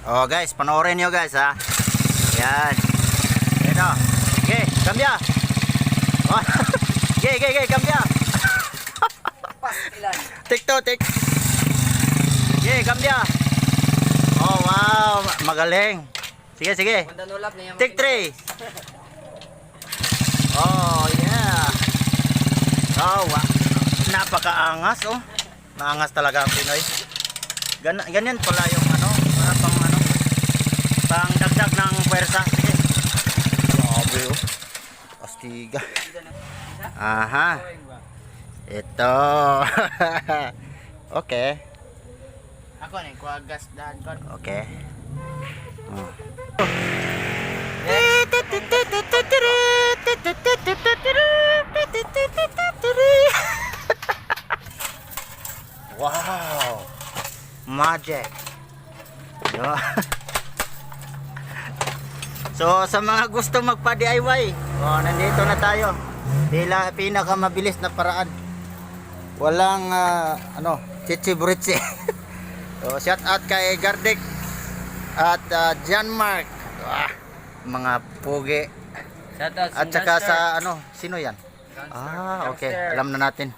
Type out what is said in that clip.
Oh guys, panoorin nyo guys ha. Yan. Ito. Okay, cambia. Oh. Okay, cambia. Tik to, tik. Okay, cambia. Oh wow, magaling. Sige. Tik 3. Oh yeah. Oh, wow. Napakaangas oh. Naangas talaga ang Pinoy. Ganyan pala yung ano, para pang dagdag ng puwersa. Sige. Grabe oh. Astiga. Aha. Ito. Okay. Ako na kuha gas dahan kon. Okay. Oh. Wow. Magic. Yo. So sa mga gusto magpa-DIY, nandito na tayo. Pinakamabilis na paraan. Walang chichi-buritsi. So shout out kay Gardic at John Mark. Mga pugi. Shout out At saka sa sino yan? Okay, alam na natin.